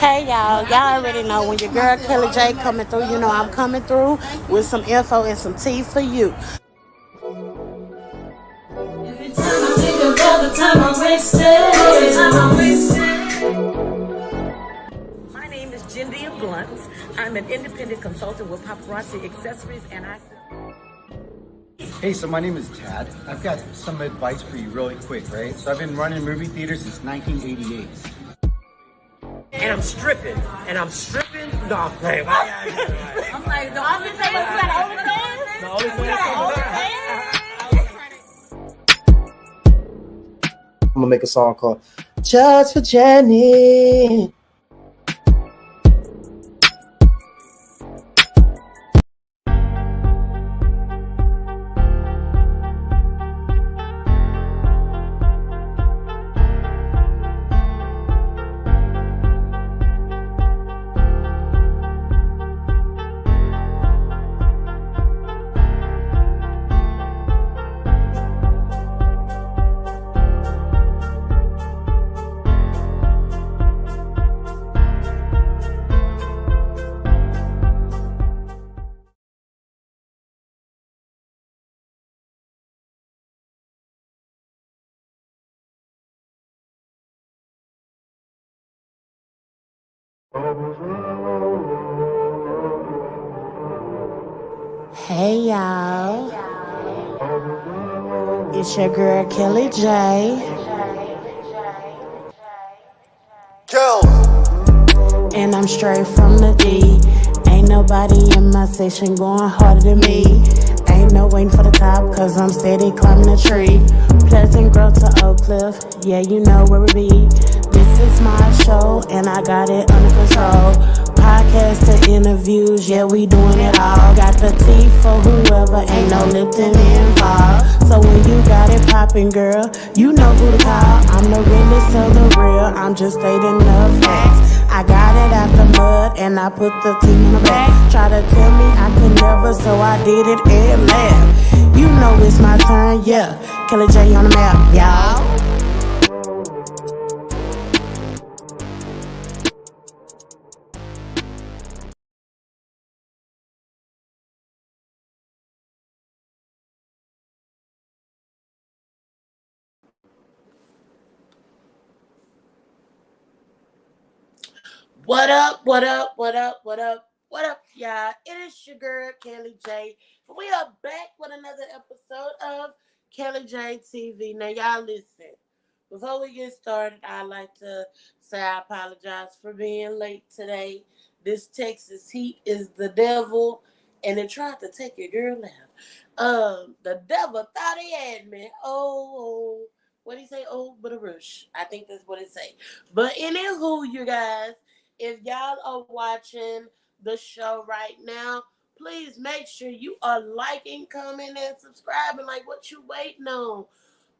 Hey y'all already know when your girl Kelly J coming through, you know I'm coming through with some info and some tea for you. Every time I think about the time I wasted, every time I wasted. My name is Jindy Blunt. I'm an independent consultant with Paparazzi Accessories, and I. Hey, so my name is Tad. I've got some advice for you really quick, right? So I've been running movie theaters since 1988. And I'm stripping. No, I'm playing. I'm like, the only thing is that OnlyFans? The only thing I'm gonna make a song called Just for Jenny. Hey y'all, it's your girl Kelly J, and I'm straight from the D. Ain't nobody in my section going harder than me. Ain't no waiting for the top, cause I'm steady climbing the tree. Pleasant Grove to Oak Cliff, yeah, you know where we be. This is my show, and I got it under control. Podcast to interviews, yeah, we doing it all. Got the tea for whoever, ain't no Lipton involved. So when you got it poppin', girl, you know who to call. I'm the realest of the real, I'm just stating the facts. I got it out the mud and I put the team on the back. Try to tell me I could never, so I did it and laughed. You know it's my turn, yeah. Kelly J on the map, y'all. What up, what up, y'all? It is your girl, Kelly J. We are back with another episode of Kelly J TV. Now, y'all listen. Before we get started, I'd like to say I apologize for being late today. This Texas heat is the devil, and it tried to take your girl out. The devil thought he had me. Oh, what do you say? Oh, but a rush. I think that's what it say. But anywho, you guys, if y'all are watching the show right now, please make sure you are liking, commenting, and subscribing. Like, what you waiting on?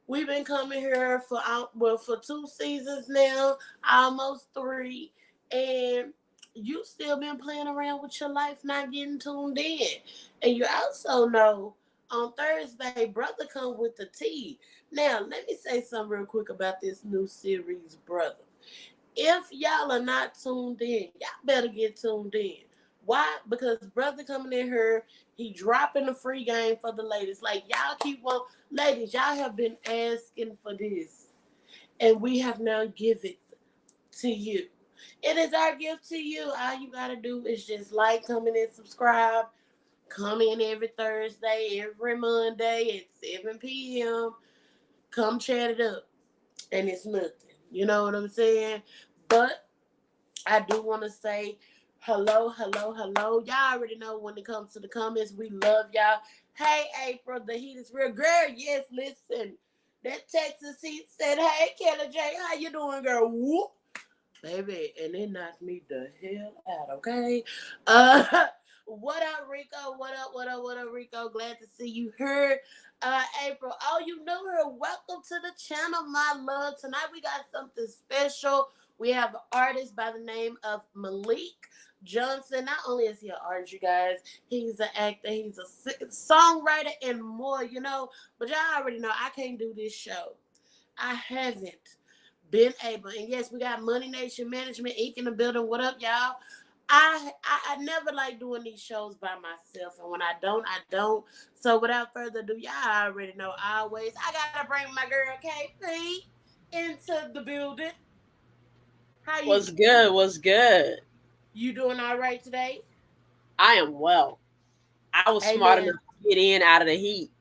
We've been coming here for 2 seasons now, almost 3, and you still been playing around with your life, not getting tuned in. And you also know on Thursday, brother come with the tea. Now, let me say something real quick about this new series, brother. If y'all are not tuned in, y'all better get tuned in. Why? Because brother coming in here, he dropping the free game for the ladies. Like y'all keep on, ladies, y'all have been asking for this, and we have now give it to you. It is our gift to you. All you gotta do is just like, comment, and subscribe. Come in every Thursday, every Monday at 7 p.m. Come chat it up, and it's nothing. You know what I'm saying? But I do want to say hello. Y'all already know when it comes to the comments, we love y'all. Hey, April, the heat is real. Girl, yes, listen. That Texas heat said, hey, Kelly J, how you doing, girl? Whoop. Baby, and it knocked me the hell out, okay? Uh, what up, Rico? What up, Rico? Glad to see you here. April, oh, you know her. Welcome to the channel, my love. Tonight we got something special. We have an artist by the name of Malik Johnson. Not only is he an artist, you guys, he's an actor, he's a songwriter, and more, you know. But y'all already know I can't do this show. I haven't been able, and yes, we got Money Nation Management Inc. in the building. What up, y'all? I never like doing these shows by myself, and when I don't, I don't. So without further ado, y'all already know. Always, I gotta bring my girl KP into the building. How you? What's good? What's good? You doing all right today? I am well. I was smart Amen. enough to get in out of the heat.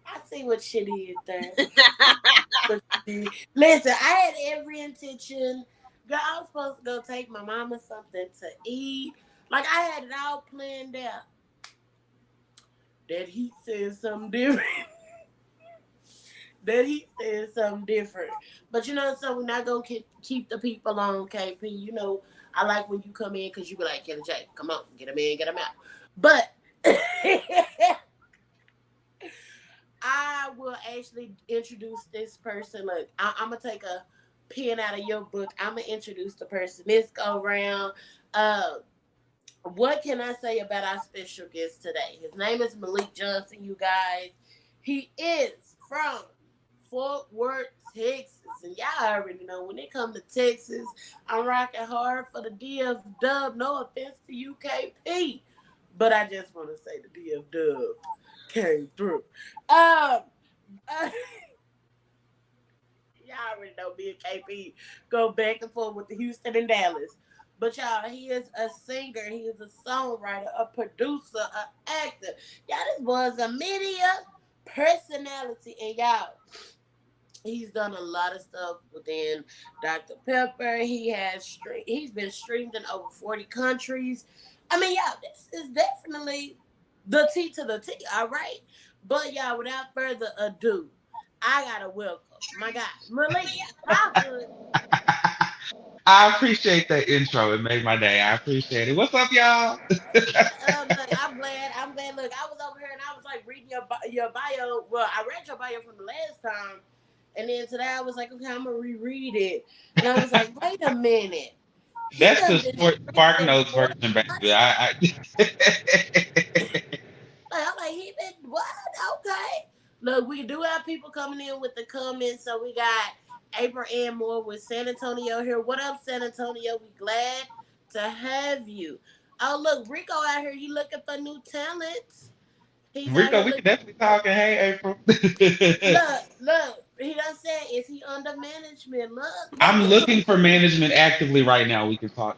I see what shit is there. Listen, I had every intention. Girl, I was supposed to go take my mama something to eat. Like I had it all planned out. That he said something different. But you know, so we're not gonna keep the people on KP. You know, I like when you come in because you be like, Kelly J, come on, get him in, get him out. But I will actually introduce this person. Look, I'm gonna take a pen out of your book. I'm gonna introduce the person this go round. What can I say about our special guest today? His name is Malik Johnson, you guys. He is from Fort Worth, Texas. And y'all already know when it comes to Texas, I'm rocking hard for the DF Dub. No offense to UKP, but I just want to say the DF Dub came through. Y'all already know me and KP go back and forth with the Houston and Dallas. But y'all, he is a singer, he is a songwriter, a producer, an actor. Y'all, this boy's a media personality. And y'all, he's done a lot of stuff within Dr. Pepper. He's been streamed in over 40 countries. I mean, y'all, this is definitely the T to the T, all right? But y'all, without further ado, I gotta welcome my guy, Malik. How good? I appreciate that intro. It made my day. I appreciate it. What's up, y'all? Look, I'm glad. Look, I was over here and I was like reading your bio. Well, I read your bio from the last time, and then today I was like, okay, I'm gonna reread it, and I was like, wait a minute. He That's done the been Spark in Notes 40 version, baby. countries. I'm like, he been what? Okay. Look, we do have people coming in with the comments. So we got April Ann Moore with San Antonio here. What up, San Antonio? We glad to have you. Oh, look, Rico out here. He looking for new talents. He's out Rico, here we can looking. definitely talk. And hey, April. Look. He done said, is he under management? Look I'm at you. looking for management actively right now. We can talk.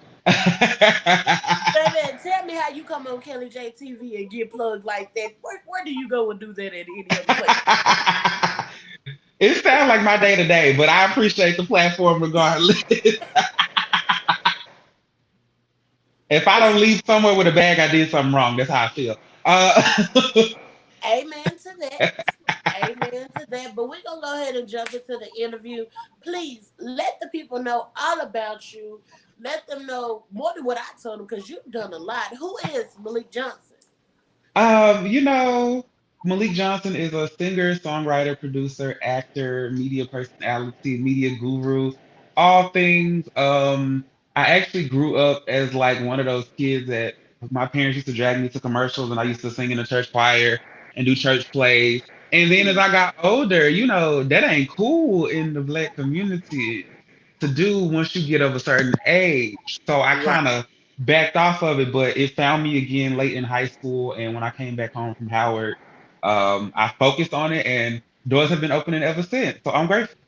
Baby, tell me how you come on Kelly J TV and get plugged like that. Where do you go and do that at any other place? It sounds like my day to day, but I appreciate the platform regardless. If I don't leave somewhere with a bag, I did something wrong. That's how I feel. Uh, Amen to that. Amen to that. But we're going to go ahead and jump into the interview. Please let the people know all about you. Let them know more than what I told them because you've done a lot. Who is Malik Johnson? You know, Malik Johnson is a singer, songwriter, producer, actor, media personality, media guru, all things. I actually grew up as like one of those kids that my parents used to drag me to commercials and I used to sing in the church choir and do church plays. And then as I got older, that ain't cool in the black community to do once you get of a certain age. So I Right. kind of backed off of it, but it found me again late in high school. And when I came back home from Howard, I focused on it, and doors have been opening ever since. So I'm grateful.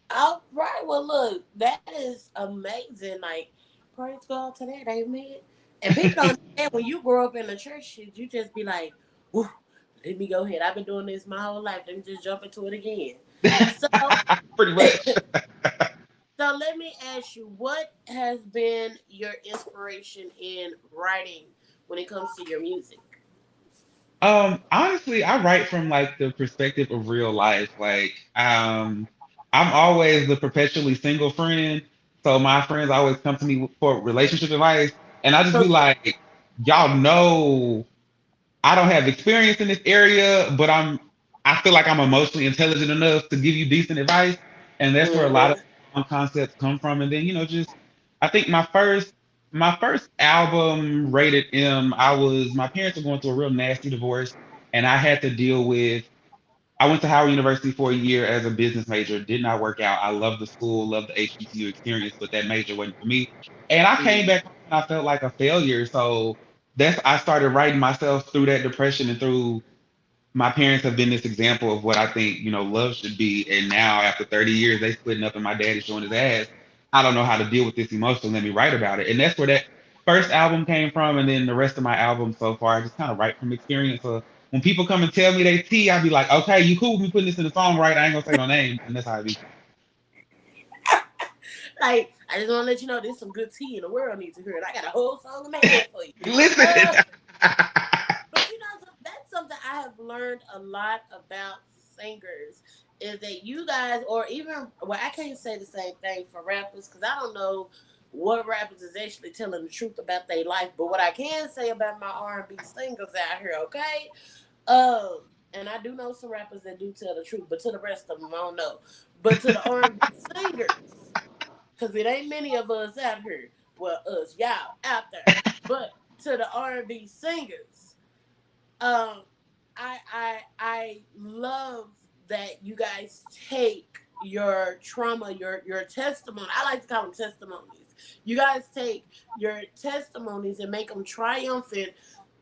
All right. Well, look, that is amazing. Like, praise God to that. Amen. And people don't understand when you grow up in the church shit, you just be like, "Woo, let me go ahead. I've been doing this my whole life. Let me just jump into it again." So, Pretty much. so let me ask you, what has been your inspiration in writing when it comes to your music? Honestly, I write from like the perspective of real life. Like, I'm always the perpetually single friend. So my friends always come to me for relationship advice, and I just be like, y'all know I don't have experience in this area, but I feel like I'm emotionally intelligent enough to give you decent advice. And that's where a lot of Mm-hmm. concepts come from. And then, just I think my first album rated M, my parents were going through a real nasty divorce, and I had to deal with I went to Howard University for a year as a business major. Did not work out. I love the school, love the HBCU experience, but that major wasn't for me. And I came back home and I felt like a failure. So I started writing myself through that depression and through my parents have been this example of what I think, love should be. And now after 30 years, they splitting up and my daddy's showing his ass. I don't know how to deal with this emotion. Let me write about it. And that's where that first album came from. And then the rest of my albums so far, I just kind of write from experience. So when people come and tell me they tea, I'll be like, okay, you cool with me putting this in the song, right? I ain't gonna say no name. And that's how it be. Like, I just want to let you know there's some good tea in the world needs to hear it. I got a whole song in my head for you. Listen. But that's something I have learned a lot about singers is that you guys, or even, well, I can't say the same thing for rappers because I don't know what rappers is actually telling the truth about their life. But what I can say about my R&B singers out here, okay? And I do know some rappers that do tell the truth, but to the rest of them, I don't know. But to the R&B singers, because it ain't many of us out here. Well, us, y'all, out there. But to the R&B singers, I love that you guys take your trauma, your testimony. I like to call them testimonies. You guys take your testimonies and make them triumphant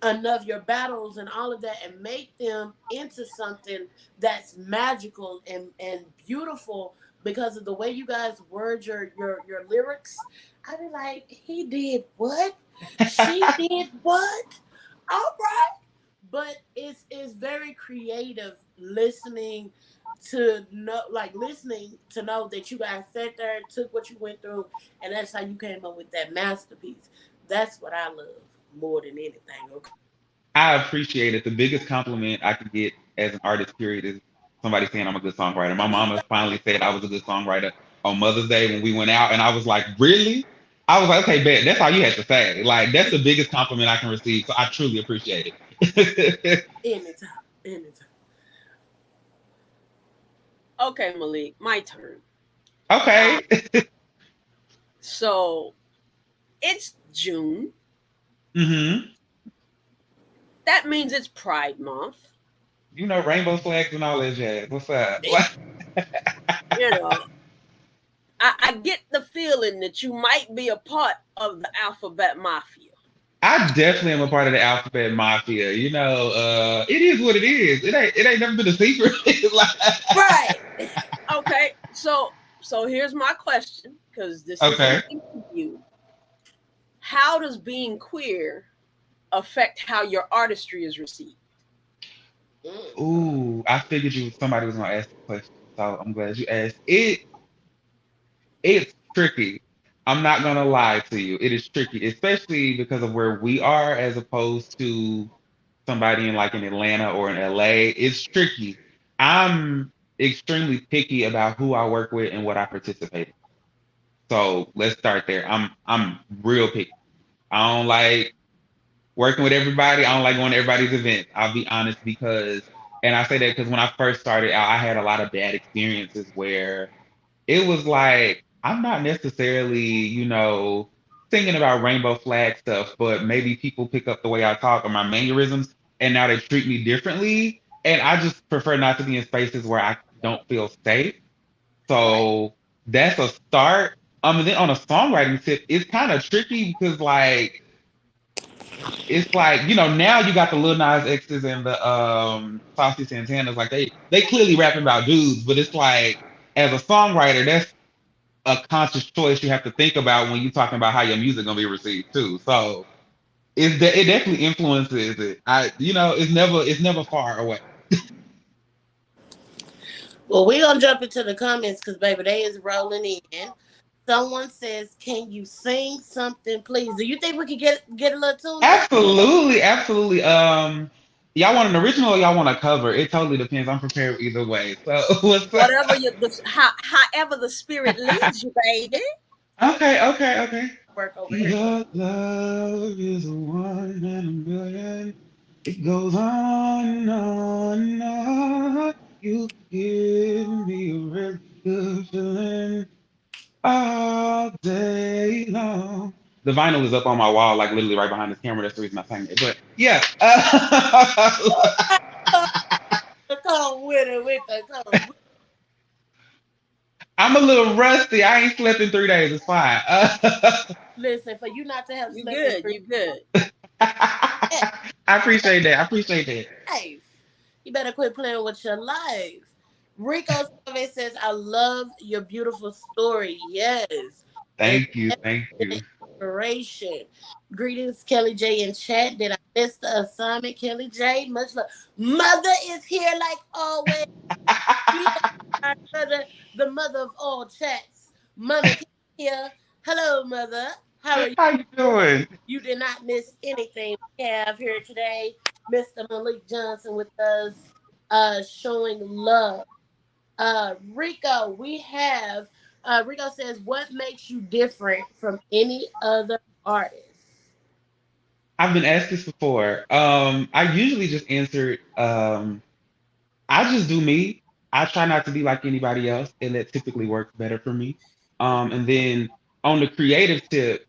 enough, your battles and all of that, and make them into something that's magical and beautiful because of the way you guys word your lyrics. I be like, he did what? She did what? All right. But it's very creative listening to know that you guys sat there, took what you went through, and that's how you came up with that masterpiece. That's what I love more than anything. Okay. I appreciate it. The biggest compliment I could get as an artist, period, is somebody saying I'm a good songwriter. My mama finally said I was a good songwriter on Mother's Day when we went out, and I was like, really? I was like, okay, bet. That's all you had to say. Like, that's the biggest compliment I can receive. So I truly appreciate it. Anytime. Okay, Malik, my turn. Okay. So it's June. Mm-hmm. That means it's Pride Month. Rainbow flags and all that jazz. What's up? I get the feeling that you might be a part of the Alphabet Mafia. I definitely am a part of the Alphabet Mafia. It is what it is. It ain't never been a secret. Right. Okay, so here's my question, because this is an interview. How does being queer affect how your artistry is received? Ooh, I figured somebody was gonna ask the question, so I'm glad you asked. It's tricky. I'm not gonna lie to you. It is tricky, especially because of where we are as opposed to somebody in Atlanta or in LA. It's tricky. I'm extremely picky about who I work with and what I participate in. So let's start there. I'm real picky. I don't like working with everybody. I don't like going to everybody's events. I'll be honest and I say that because when I first started out, I had a lot of bad experiences where it was like, I'm not necessarily, thinking about rainbow flag stuff, but maybe people pick up the way I talk or my mannerisms, and now they treat me differently. And I just prefer not to be in spaces where I don't feel safe. So that's a start. And then on a songwriting tip, it's kind of tricky because it's like, now you got the Lil Nas X's and the Saucy Santanas, like they clearly rapping about dudes, but it's like, as a songwriter, that's a conscious choice you have to think about when you're talking about how your music gonna be received too. So it definitely influences it. It's never far away. Well, we're gonna jump into the comments because baby, they is rolling in. Someone says, "Can you sing something, please?" Do you think we could get a little tune? Absolutely. Y'all want an original or y'all want a cover? It totally depends. I'm prepared either way. So whatever however the spirit leads you, baby. Okay. Work over here. Your love is a 1 in a million. It goes on and on and on. You give me a real good feeling all day long. The vinyl is up on my wall, like literally right behind this camera. That's the reason I sang it. But yeah. Come Come with it with the come. I'm a little rusty. I ain't slept in 3 days. It's fine. Listen, for you not to have You slept in good. You good. I appreciate that. I appreciate that. life, you better quit playing with your life. Rico Survey says, I love your beautiful story. Yes. And Thank you. Thank you. inspiration. Greetings, Kelly J in chat. Did I miss the assignment, Kelly J? Much love. Mother is here like always. We are our mother, the mother of all chats. Mother here. Hello, mother. How are you? How you doing? You did not miss anything we have here today. Mr. Malik Johnson with us, showing love. Rico, we have Rico says, what makes you different from any other artist? I've been asked this before. I usually just answer. I just do me. I try not to be like anybody else, and that typically works better for me. And then on the creative tip,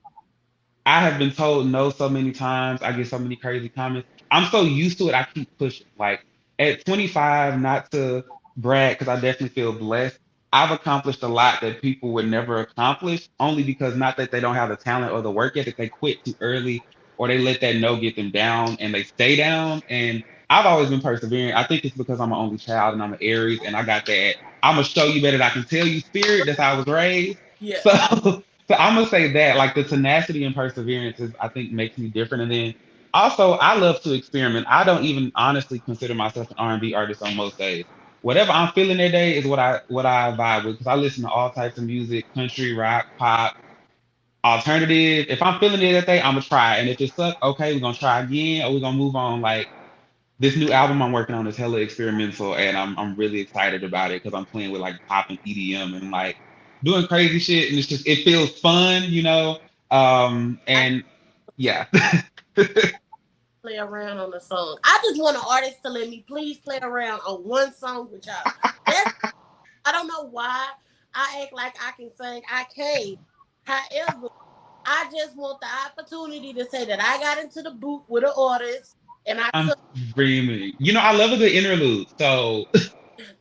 I have been told no so many times. I get so many crazy comments. I'm so used to it. I keep pushing. Like at 25, not to brag, because I definitely feel blessed. I've accomplished a lot that people would never accomplish, only because not that they don't have the talent or the work ethic, they quit too early or they let that no get them down and they stay down. And I've always been persevering. I think it's because I'm an only child and I'm an Aries and I got that I'm gonna show you better than I can tell you spirit. That's how I was raised. Yeah. So I'm gonna say that like the tenacity and perseverance is I think makes me different. And then also I love to experiment. I don't even honestly consider myself an R&B artist on most days. Whatever I'm feeling that day is what I vibe with because I listen to all types of music, country, rock, pop, alternative. If I'm feeling it that day, I'm gonna try. And if it sucks, okay, we're gonna try again or we're gonna move on. Like this new album I'm working on is hella experimental and I'm really excited about it because I'm playing with like pop and EDM and like doing crazy shit and it's just it feels fun, you know. And yeah. Play around on the song. I just want an artist to let me please play around on one song with y'all. I don't know why I act like I can sing. I can't. However, I just want the opportunity to say that I got into the booth with an artist and I I'm could screaming. You know, I love a good interlude. So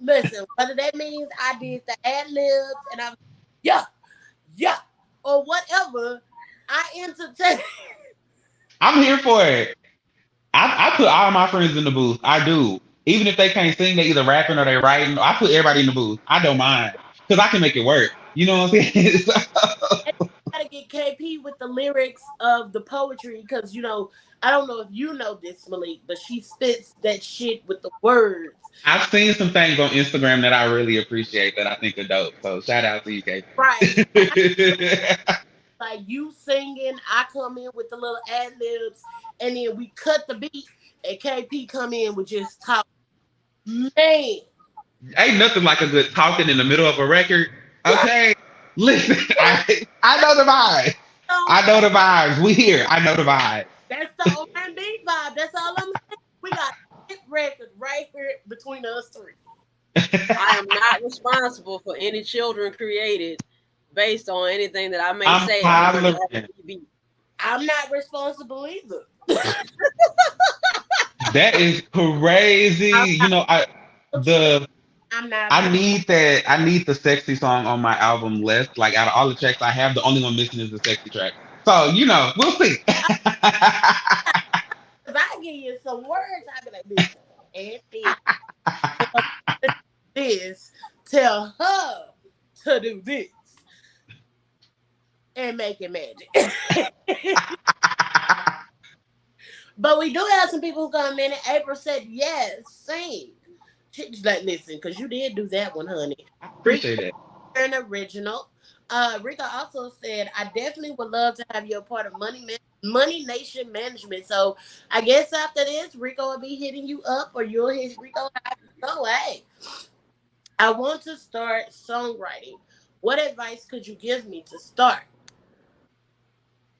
listen, whether that means I did the ad libs and I'm yeah, yeah, or whatever, I entertain. I'm here for it. I put all my friends in the booth. I do. Even if they can't sing, they either rapping or they writing. I put everybody in the booth. I don't mind. Because I can make it work. You know what I'm saying? Gotta get KP with the lyrics of the poetry because you know I don't know if you know this Malik, but she spits that shit with the words. I've seen some things on Instagram that I really appreciate that I think are dope. So shout out to you, KP. Right. Like you singing, I come in with the little ad libs, and then we cut the beat, and KP come in with just talk. Man, Ain't nothing like a good talking in the middle of a record. Okay. Listen, I know the vibes. I know the vibes. We here. I know the vibes. that's the R&B vibe. That's all I'm saying. We got a hit record right here between us three. I am not responsible for any children created based on anything that I may I'm say. hollering. I'm not responsible either. That is crazy. You know, I'm not. I need that. I need the sexy song on my album list. Like out of all the tracks I have, the only one missing is the sexy track. So you know, we'll see. If I give you some words, I'll be like this and this. Tell her to do this and make it magic. But we do have some people who come in and April said yes, sing. She's like, listen, because you did do that one, honey. I appreciate it. An original. Rika also said, I definitely would love to have you a part of Money Nation Management. So I guess after this, Rico will be hitting you up or you'll hit Rico. No way. I want to start songwriting. What advice could you give me to start?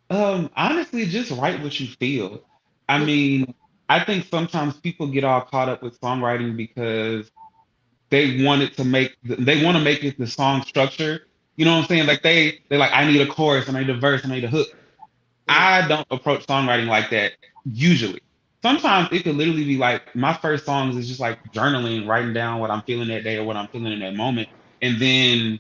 Honestly, just write what you feel. I mean, I think sometimes people get all caught up with songwriting because they want to make it the song structure. You know what I'm saying? Like they like I need a chorus and I need a verse and I need a hook. I don't approach songwriting like that usually. sometimes it could literally be like my first songs is just like journaling, writing down what I'm feeling that day or what I'm feeling in that moment. And then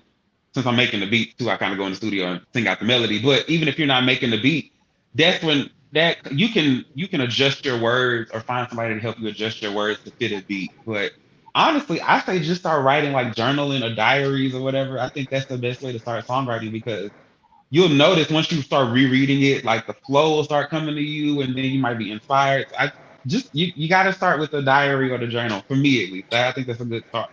since I'm making the beat too, I kind of go in the studio and sing out the melody. But even if you're not making the beat, that's when that you can adjust your words or find somebody to help you adjust your words to fit a beat. But honestly, I say just start writing like journaling or diaries or whatever. I think that's the best way to start songwriting because you'll notice once you start rereading it, like the flow will start coming to you, and then you might be inspired. I just you got to start with the diary or the journal. For me, at least, I think that's a good start.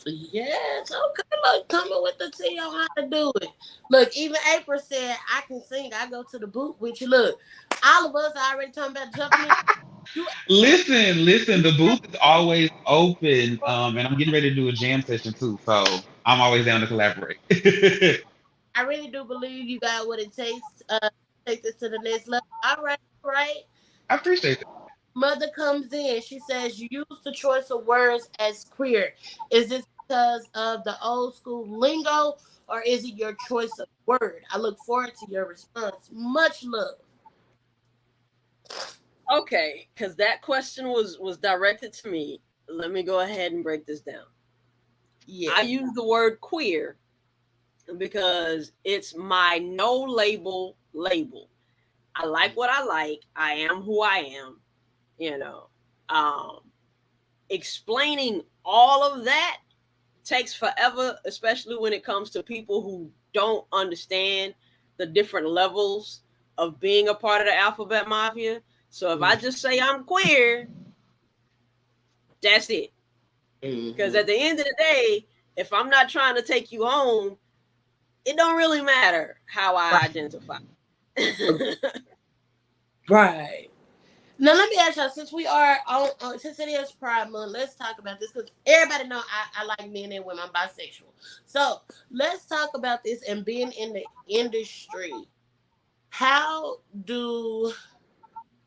Yes, okay. Look, coming with the tea on how to do it. Look, even April said I can sing. I go to the boot with you. Look, all of us are already talking about jumping in. You, Listen. The booth is always open, and I'm getting ready to do a jam session too. So I'm always down to collaborate. I really do believe you got what it takes to take this to the next level. All right, all right. I appreciate it. Mother comes in. She says you use the choice of words as queer. Is this because of the old school lingo, or is it your choice of word? I look forward to your response. Much love. Okay, because that question was directed to me. Let me go ahead and break this down. Yeah. I use the word queer because it's my no label label. I like what I like. I am who I am. You know, explaining all of that takes forever, especially when it comes to people who don't understand the different levels of being a part of the alphabet mafia. So if I just say I'm queer, that's it. Because at the end of the day, if I'm not trying to take you home, it don't really matter how I identify. Right. Now let me ask y'all, since we are on since it is Pride Month, let's talk about this because everybody know I like men and women. I'm bisexual. So let's talk about this and being in the industry. How do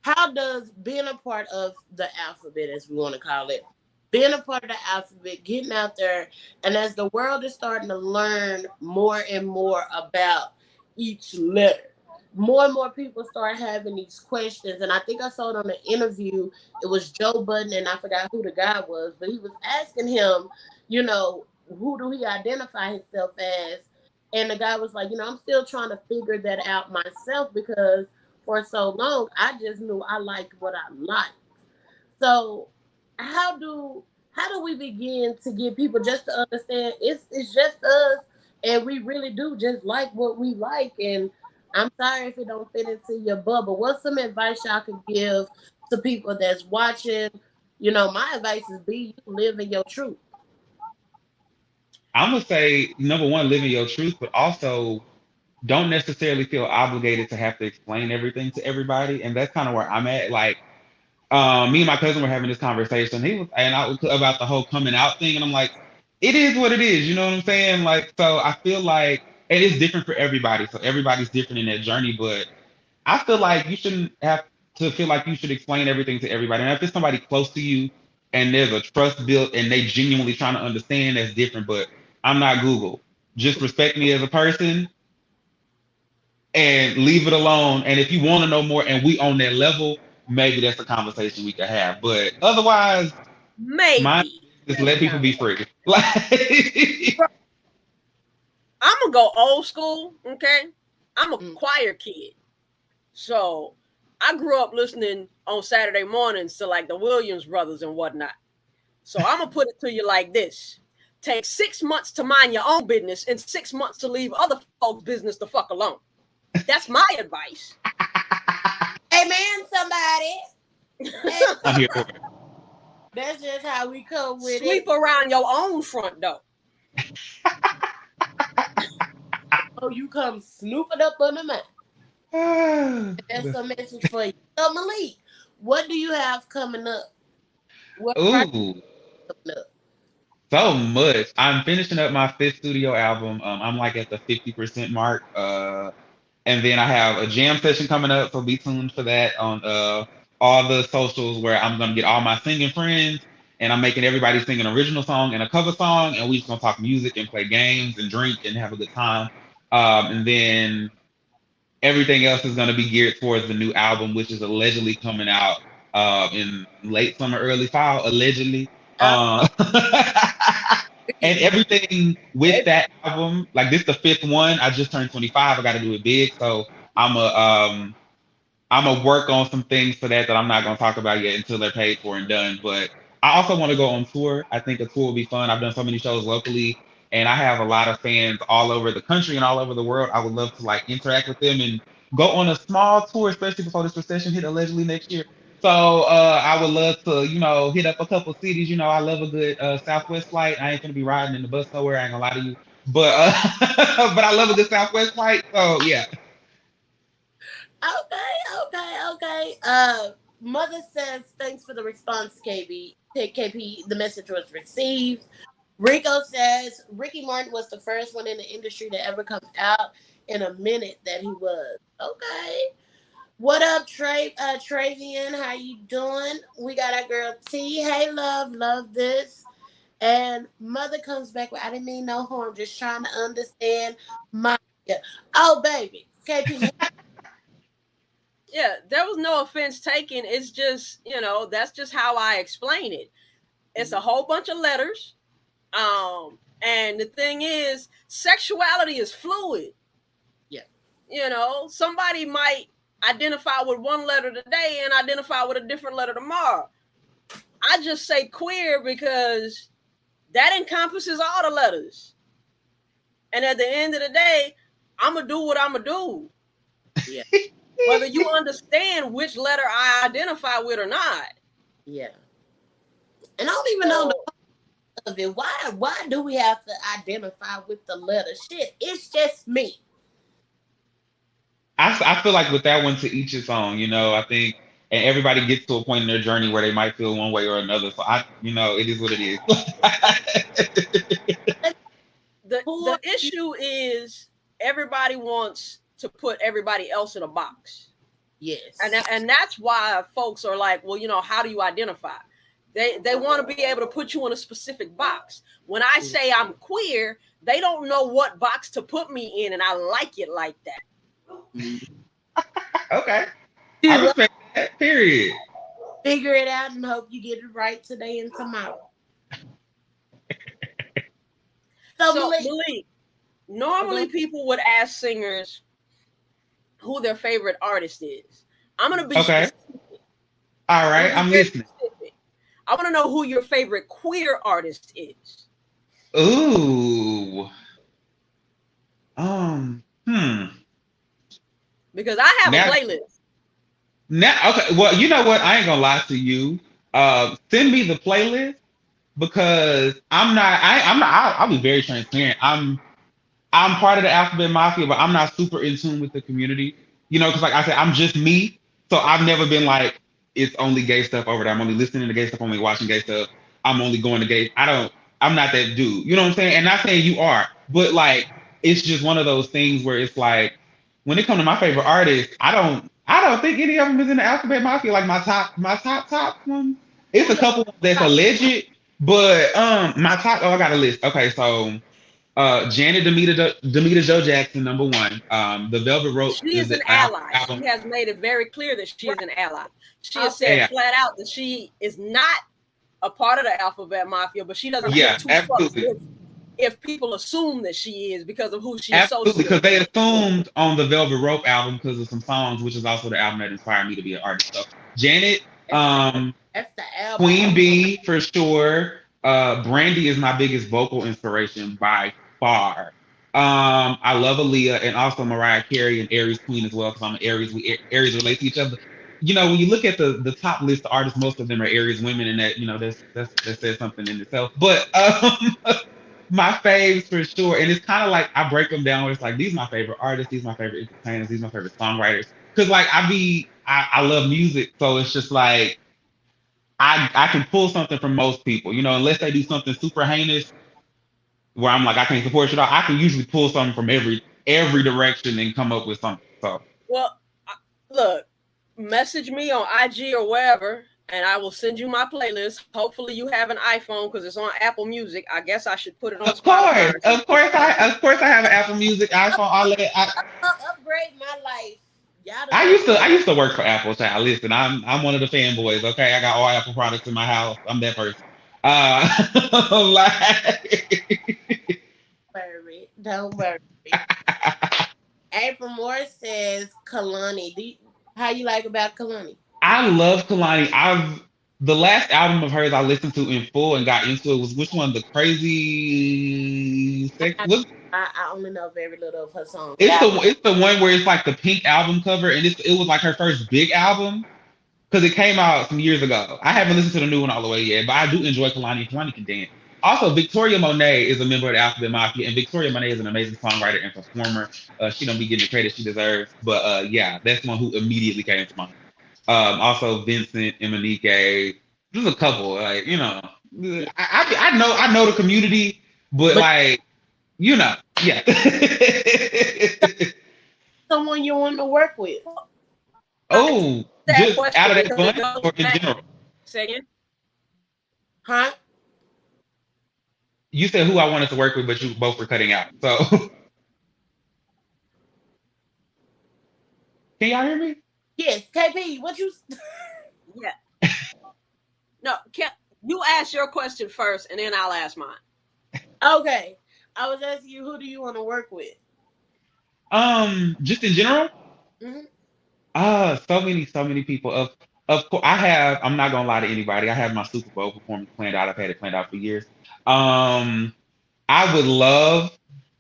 how does being a part of the alphabet, as we want to call it, being a part of the alphabet, getting out there, and as the world is starting to learn more and more about each letter, more and more people start having these questions. And I think I saw it on an interview. It was Joe Budden, and I forgot who the guy was, but he was asking him, who do he identify himself as? And the guy was like, I'm still trying to figure that out myself because for so long I just knew I liked what I liked. So how do we begin to get people just to understand it's just us and we really do just like what we like? And I'm sorry if it don't fit into your bubble. What's some advice y'all could give to people that's watching? My advice is be you live in your truth. I'm gonna say number one, living your truth, but also don't necessarily feel obligated to have to explain everything to everybody. And that's kind of where I'm at. Like, me and my cousin were having this conversation. I was about the whole coming out thing, and I'm like, it is what it is. You know what I'm saying? Like, so I feel like it is different for everybody. So everybody's different in that journey, but I feel like you shouldn't have to feel like you should explain everything to everybody. And if it's somebody close to you and there's a trust built and they genuinely trying to understand, that's different. But I'm not Google. Just respect me as a person and leave it alone. And if you want to know more and we on that level, maybe that's a conversation we could have. But otherwise, mine Maybe. just let people be free. Like, I'm gonna go old school, okay? I'm a choir kid. So I grew up listening on Saturday mornings to like the Williams brothers and whatnot. So I'm gonna put it to you like this. Take 6 months to mind your own business and 6 months to leave other folks' business the fuck alone. That's my advice. Amen, somebody. I'm here for it. That's just how we come with Sweep it. around your own front door. Oh, you come snooping up on the mouth. That's a message for you. So Malik, what do you have coming up? What project Ooh, coming up? so much. I'm finishing up my fifth studio album. I'm like at the 50% mark. And then I have a jam session coming up, so be tuned for that on all the socials where I'm gonna get all my singing friends and I'm making everybody sing an original song and a cover song, and we just gonna talk music and play games and drink and have a good time. And then everything else is gonna be geared towards the new album, which is allegedly coming out in late summer, early fall, allegedly. Um, and everything with that album, like this the fifth one. I just turned 25. I got to do it big, so I'm a I'm gonna work on some things for that I'm not gonna talk about yet until they're paid for and done. But I also want to go on tour. I think a tour will be fun. I've done so many shows locally, and I have a lot of fans all over the country and all over the world. I would love to like interact with them and go on a small tour, especially before this recession hit allegedly next year. So I would love to, hit up a couple cities. I love a good Southwest flight. I ain't gonna be riding in the bus nowhere. I ain't gonna lie to you, but but I love a good Southwest flight. So yeah. Okay. Mother says, thanks for the response, KB. KP, the message was received. Rico says, Ricky Martin was the first one in the industry to ever come out in a minute that he was. Okay. What up, Travian? How you doing? We got our girl T. Hey, love this. And Mother comes back with, I didn't mean no harm, just trying to understand my... Oh, baby. KP, Yeah, there was no offense taken. It's just, that's just how I explain it. It's a whole bunch of letters. And the thing is, sexuality is fluid. Yeah. Somebody might identify with one letter today and identify with a different letter tomorrow. I just say queer because that encompasses all the letters. And at the end of the day, I'm going to do what I'm going to do. Yeah. Whether you understand which letter I identify with or not. Yeah. And I don't even know the of it. Why do we have to identify with the letter? Shit, it's just me. I feel like with that one, to each its own, I think, and everybody gets to a point in their journey where they might feel one way or another. So it is what it is. The issue is everybody wants to put everybody else in a box. Yes. And that's why folks are like, well, how do you identify? They want to be able to put you in a specific box. When I say I'm queer, they don't know what box to put me in, and I like it like that. Okay. I respect that, period. Figure it out and hope you get it right today and tomorrow. So Malik, normally people would ask singers who their favorite artist is. I'm going to be specific. All right, I'm listening. Specific. I want to know who your favorite queer artist is. Ooh. Because I have a playlist. Okay, well, you know what? I ain't gonna lie to you. Send me the playlist because I'll be very transparent. I'm part of the Alphabet Mafia, but I'm not super in tune with the community. Because like I said, I'm just me. So I've never been like, it's only gay stuff over there. I'm only listening to gay stuff, only watching gay stuff. I'm only going to gay. I'm not that dude. You know what I'm saying? And not saying you are, but like, it's just one of those things where it's like, when it comes to my favorite artists, I don't think any of them is in the Alphabet Mafia. Like my top one. It's a couple that's alleged, but my top. Oh, I got a list. Okay, so Janet Demita Joe Jackson, number one. The Velvet Rope. She is an ally. Album. She has made it very clear that she is an ally. She has said flat out that she is not a part of the Alphabet Mafia, but she doesn't give two fucks if people assume that she is because of who she is. Absolutely, because they assumed on the Velvet Rope album because of some songs, which is also the album that inspired me to be an artist. So Janet, that's the album. Queen Bee for sure. Brandy is my biggest vocal inspiration by far. I love Aaliyah and also Mariah Carey and Aries Queen as well because I'm an Aries. Aries relate to each other. When you look at the top list of artists, most of them are Aries women, and that says something in itself. But my faves for sure, and it's kind of like I break them down where it's like these are my favorite artists, these are my favorite entertainers, these are my favorite songwriters. Because like I love music, so it's just like I can pull something from most people, unless they do something super heinous where I'm like I can't support it all. I can usually pull something from every direction and come up with something. So well, look, message me on IG or wherever, and I will send you my playlist. Hopefully you have an iPhone because it's on Apple Music. I guess I should put it on Spotify. Of course I have an Apple Music, iPhone, all that. I'll upgrade my life Y'all I used to work for Apple. Child, listen, I'm one of the fanboys. Okay, I got all Apple products in my house. I'm that person. Like, worry. Don't worry. April Moore says Kalani. How you like about Kalani? I love Kalani. The last album of hers I listened to in full and got into it was which one? The Crazy Sex. I, I only know very little of her songs. It's the one where it's like the pink album cover, and it was like her first big album because it came out some years ago. I haven't listened to the new one all the way yet, but I do enjoy Kalani. Kalani can dance. Also, Victoria Monet is a member of the Alphabet Mafia, and Victoria Monet is an amazing songwriter and performer. She don't be getting the credit she deserves, but yeah, that's the one who immediately came to mind. Also Vincent, Emanike, just a couple. Like I know the community, but like yeah. Someone you want to work with? Oh, just out of that bunch or in general? Second. Huh? You said who I wanted to work with, but you both were cutting out. So, can y'all hear me? Yes, KP. What you? Yeah. No, you ask your question first, and then I'll ask mine. Okay, I was asking you, who do you want to work with? Just in general. Mm-hmm. So many people. Of course, I'm not gonna lie to anybody. I have my Super Bowl performance planned out. I've had it planned out for years. I would love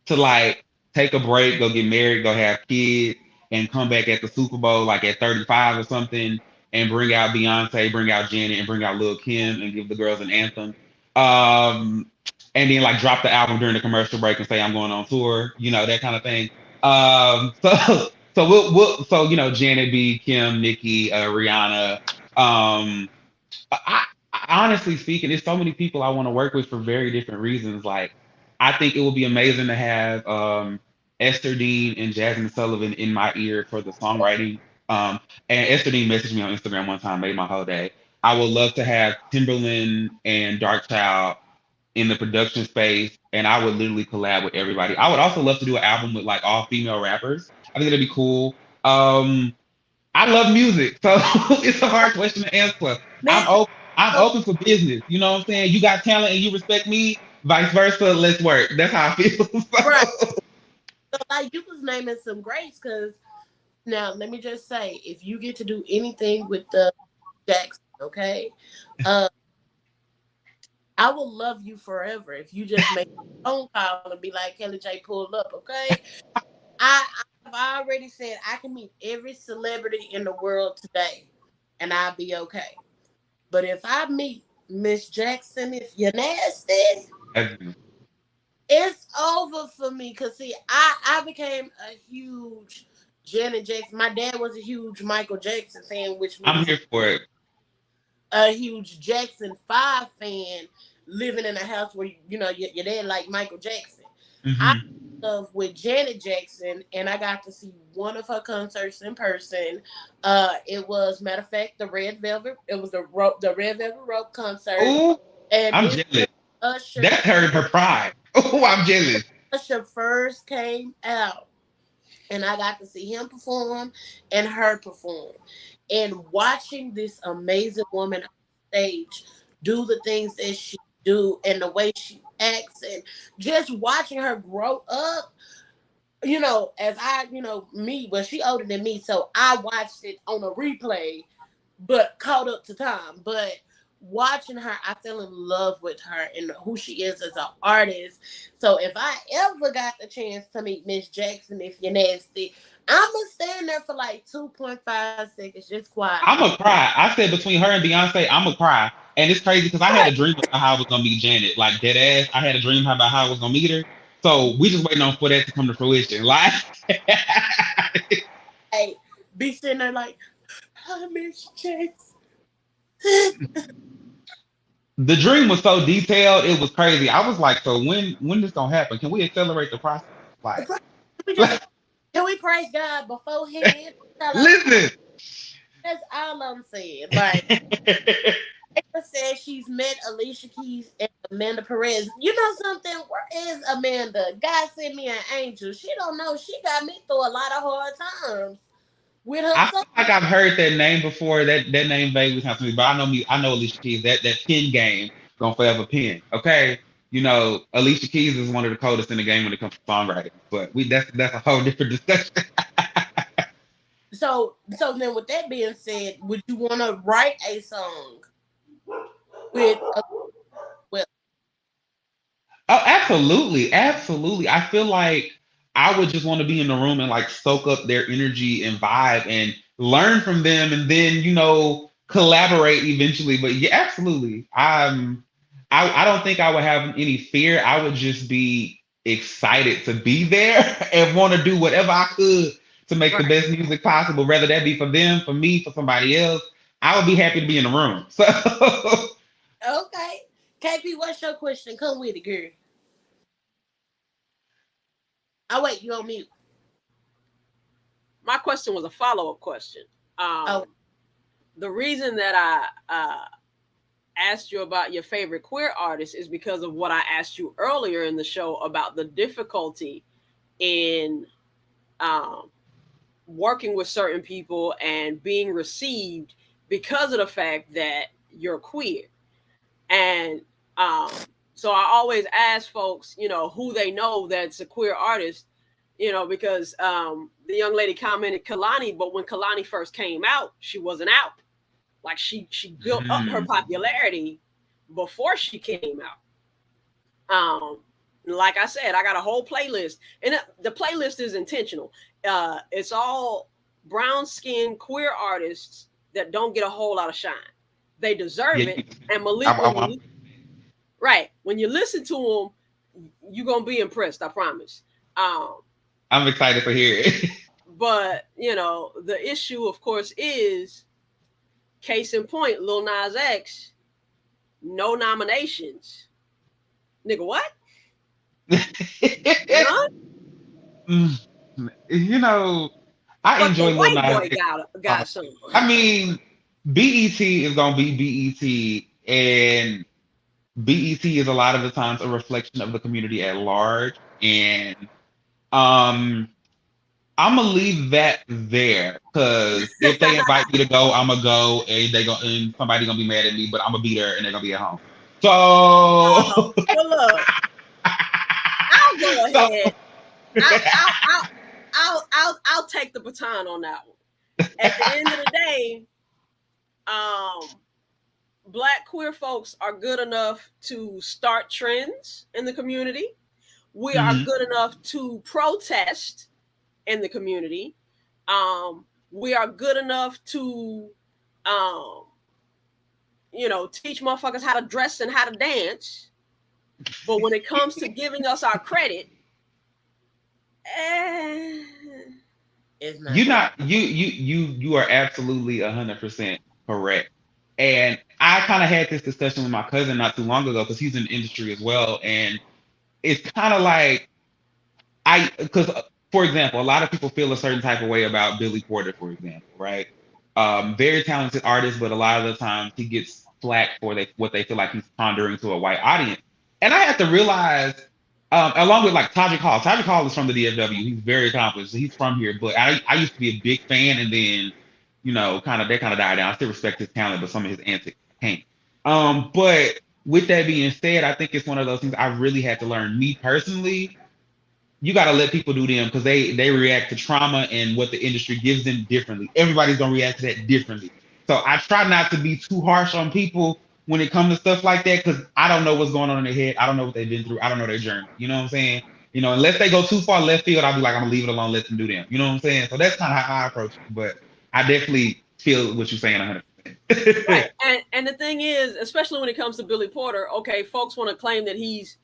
to like take a break, go get married, go have kids, and come back at the Super Bowl like at 35 or something, and bring out Beyonce, bring out Janet, and bring out Lil Kim, and give the girls an anthem. And then like drop the album during the commercial break and say I'm going on tour, that kind of thing. So so Janet B, Kim, Nicki, Rihanna. Honestly speaking, there's so many people I want to work with for very different reasons. Like, I think it would be amazing to have Esther Dean and Jasmine Sullivan in my ear for the songwriting. And Esther Dean messaged me on Instagram one time, made my whole day. I would love to have Timberland and Darkchild in the production space, and I would literally collab with everybody. I would also love to do an album with like all female rappers. I think that'd be cool. I love music, so it's a hard question to answer. I'm open for business. You know what I'm saying? You got talent and you respect me, vice versa. Let's work. That's how I feel. Right. So like you was naming some greats, because now let me just say, if you get to do anything with the Jackson, okay, I will love you forever if you just make a phone call and be like, Kelly J, pull up, okay? I've already said I can meet every celebrity in the world today, and I'll be okay. But if I meet Miss Jackson, if you're nasty, it's over for me. Cause see, I became a huge Janet Jackson. My dad was a huge Michael Jackson fan, which means I'm here for it. A huge Jackson 5 fan living in a house where your dad like Michael Jackson. I love with Janet Jackson, and I got to see one of her concerts in person. It was, matter of fact, the Red Velvet. It was the Red Velvet Rope concert. Ooh, and I'm jealous. Usher, That hurt her pride. Oh, I'm jealous. Usher first came out, and I got to see him perform and her perform. And watching this amazing woman on stage do the things that she do and the way she acts, and just watching her grow up, as me, but she older than me, so I watched it on a replay, but caught up to time. But watching her, I fell in love with her and who she is as an artist. So if I ever got the chance to meet Miss Jackson, if you're nasty, I'm gonna stand there for like 2.5 seconds, just quiet. I'm gonna cry. I said between her and Beyonce, I'm gonna cry. And it's crazy because I had a dream about how I was gonna meet Janet, like dead ass. I had a dream about how I was gonna meet her. So we just waiting on for that to come to fruition. Like, hey, be sitting there like, I miss Jackson. the dream was so detailed, it was crazy. I was like, so when this gonna happen? Can we accelerate the process? Like, Can we praise God beforehand? listen. That's all I'm saying. Like, Ava said she's met Alicia Keys and Amanda Perez. You know something? Where is Amanda? God sent me an angel. She don't know. She got me through a lot of hard times. with her I son. feel like I've heard that name before. That name vaguely sounds familiar, but I know me. I know Alicia Keys. That pin game gonna forever pin. Okay, Alicia Keys is one of the coldest in the game when it comes to songwriting. But that's a whole different discussion. So then, with that being said, would you want to write a song with a well? Oh, absolutely, absolutely. I feel like I would just want to be in the room and like soak up their energy and vibe and learn from them, and then collaborate eventually. But yeah, absolutely. I don't think I would have any fear. I would just be excited to be there and want to do whatever I could to make the Right. best music possible, whether that be for them, for me, for somebody else. I would be happy to be in the room. So Okay. KP, what's your question? Come with it, girl. Oh wait, you on mute. My question was a follow-up question. Oh, The reason that I asked you about your favorite queer artist is because of what I asked you earlier in the show about the difficulty in working with certain people and being received because of the fact that you're queer. And so I always ask folks, who they know that's a queer artist, because the young lady commented Kalani, but when Kalani first came out, she wasn't out. Like she built up her popularity before she came out. Like I said, I got a whole playlist, and the playlist is intentional. It's all brown-skinned queer artists that don't get a whole lot of shine. They deserve yeah, it. And Malik, when you listen to them, you're gonna be impressed. I promise. I'm excited to hear it. But the issue, of course, is case in point, Lil Nas X, no nominations. Nigga, what? Huh? I But enjoy the Lil white Nas boy X. got some. I mean, BET is gonna be BET, and BET is a lot of the times a reflection of the community at large. And I'm gonna leave that there because if they invite me to go, I'm gonna go, and somebody gonna be mad at me, but I'm gonna be there and they're gonna be at home. So, Well, look, I'll go so ahead. I'll take the baton on that one. At the end of the day, Black queer folks are good enough to start trends in the community. We are Mhm. good enough to protest in the community. We are good enough to, teach motherfuckers how to dress and how to dance. But when it comes to giving us our credit, it's not. You not you are absolutely 100% correct. And I kind of had this discussion with my cousin not too long ago because he's in the industry as well, and it's kind of like because for example, a lot of people feel a certain type of way about Billy Porter, for example, right? Very talented artist, but a lot of the times he gets flack for what they feel like he's pondering to a white audience. And I have to realize, along with like Tajik Hall. Tajik Hall is from the DFW. He's very accomplished. He's from here, but I used to be a big fan, and then that kind of died down. I still respect his talent, but some of his antics can't. But with that being said, I think it's one of those things I really had to learn. Me personally, you got to let people do them because they react to trauma and what the industry gives them differently. Everybody's gonna react to that differently. So I try not to be too harsh on people when it comes to stuff like that because I don't know what's going on in their head. I don't know what they've been through. I don't know their journey. You know what I'm saying? Unless they go too far left field, I'll be like, I'm gonna leave it alone, let them do them. You know what I'm saying? So that's kind of how I approach it. But I definitely feel what you're saying 100%. right. And the thing is, especially when it comes to Billy Porter, okay, folks want to claim that he's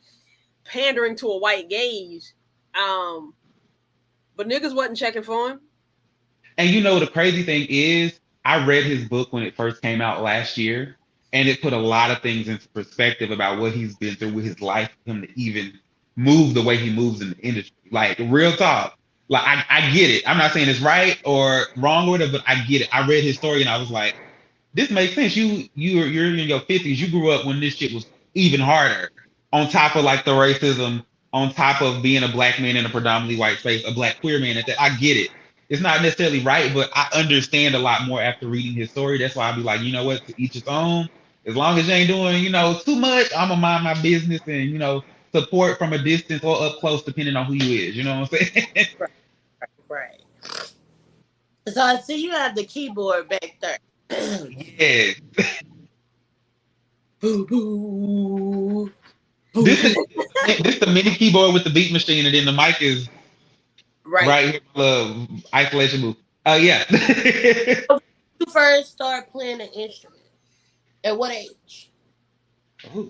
pandering to a white gaze. But niggas wasn't checking for him. And the crazy thing is, I read his book when it first came out last year, and it put a lot of things into perspective about what he's been through with his life, for him to even move the way he moves in the industry. Like real talk. Like I get it. I'm not saying it's right or wrong or whatever, but I get it. I read his story and I was like, this makes sense. You're in your 50s. You grew up when this shit was even harder. On top of like the racism, on top of being a black man in a predominantly white space, a black queer man at that. I get it. it's not necessarily right, but I understand a lot more after reading his story. That's why I'd be like, you know what, to each his own. As long as you ain't doing, too much, I'm gonna mind my business and support from a distance or up close, depending on who you is. You know what I'm saying? Right. So I see you have the keyboard back there. Yeah. Boo boo. This is the mini keyboard with the beat machine, and then the mic is Right. right here. Isolation booth. Yeah. You first start playing an instrument. At what age? Oh